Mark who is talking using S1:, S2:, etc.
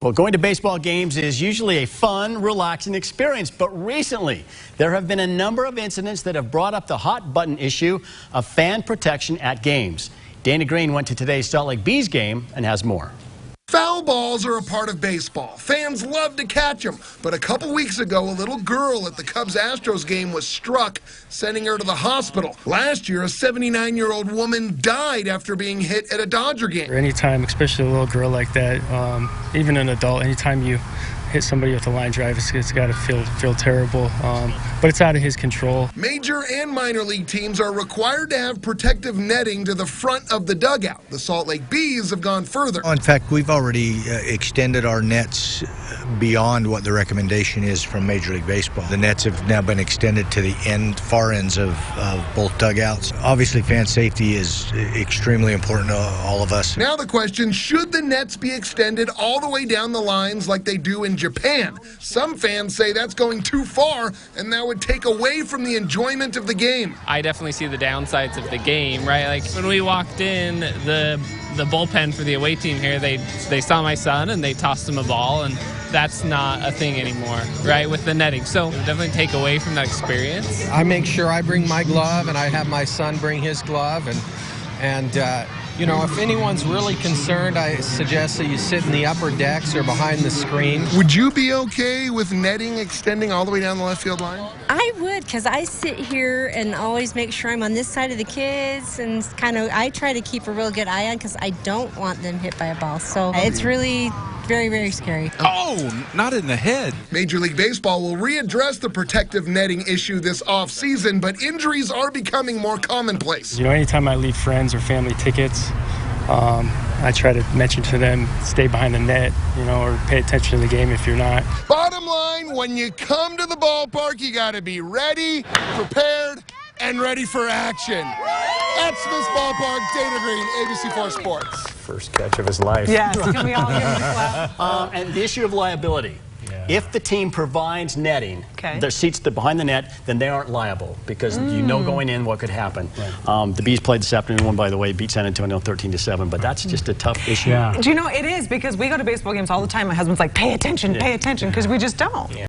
S1: Well, going to baseball games is usually a fun, relaxing experience, but recently there have been a number of incidents that have brought up the hot button issue of fan protection at games. Dana Green went to today's Salt Lake Bees game and has more.
S2: Foul balls are a part of baseball. Fans love to catch them. But a couple weeks ago, a little girl at the Cubs-Astros game was struck, sending her to the hospital. Last year, a 79-year-old woman died after being hit at a Dodger game.
S3: Anytime, especially a little girl like that, even an adult, anytime you hit somebody with a line drive, it's got to feel terrible, but it's out of his control.
S2: Major and minor league teams are required to have protective netting to the front of the dugout. The Salt Lake Bees have gone further.
S4: In fact, we've already extended our nets beyond what the recommendation is from Major League Baseball. The nets have now been extended to the far ends of both dugouts. Obviously, fan safety is extremely important to all of us.
S2: Now the question, should the nets be extended all the way down the lines like they do in Japan? Some fans say that's going too far, and that would take away from the enjoyment of the game.
S5: I definitely see the downsides of the game, right? Like when we walked in, the bullpen for the away team here, they saw my son and they tossed him a ball, and that's not a thing anymore, right, with the netting. So it would definitely take away from that experience.
S6: I make sure I bring my glove, and I have my son bring his glove, and you know, if anyone's really concerned, I suggest that you sit in the upper decks or behind the screen.
S2: Would you be okay with netting extending all the way down the left field line?
S7: I would, because I sit here and always make sure I'm on this side of the kids, and I try to keep a real good eye on, because I don't want them hit by a ball. So it's really very, very scary.
S8: Oh, not in the head.
S2: Major League Baseball will readdress the protective netting issue this offseason, but injuries are becoming more commonplace.
S3: You know, anytime I leave friends or family tickets, I try to mention to them, stay behind the net, you know, or pay attention to the game if you're not. Bottom
S2: line, when you come to the ballpark, you got to be ready, prepared, and ready for action. At Smith's Ballpark, Dana Green, ABC4 Sports.
S1: First catch of his life.
S9: Yes, can we all give him a clap?
S1: And the issue of liability. Yeah. If the team provides netting, their seats behind the net, then they aren't liable, because you know going in what could happen. Right. The Bees played this afternoon, won, by the way, beat San Antonio 13-7, but that's just a tough issue.
S9: Yeah. Do you know, it is, because we go to baseball games all the time. My husband's like, pay attention, because we just don't. Yeah.